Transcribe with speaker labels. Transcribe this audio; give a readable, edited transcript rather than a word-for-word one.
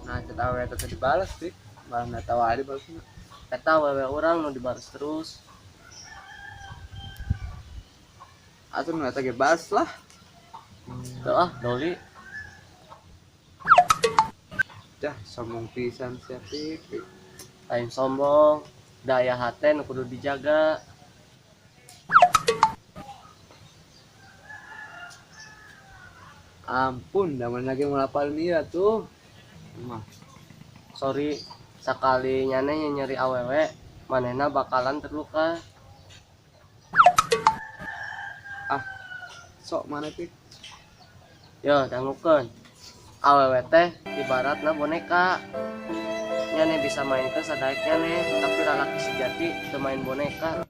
Speaker 1: Nah cet awewe teh dibalas dik malah nggak tahu ada balasnya.
Speaker 2: Eta wewe orang nu dibalas terus.
Speaker 1: Atuh nu eta ge balas lah.
Speaker 2: Tuh ah Doli.
Speaker 1: Dah sombong pisan sia dik.
Speaker 2: Lain sombong, daya hati nu kudu dijaga.
Speaker 1: Ampun, daman lagi ngelapal dia tuh. Mah,
Speaker 2: Sorry, sakali nyane nyeri awewe, manena bakalan terluka.
Speaker 1: ah, sok mana dik?
Speaker 2: Yo, dangukeun. Awewe teh ibaratna boneka. Nyane bisa main ke sadaek nyane, tapi lalaki sejati teu main boneka.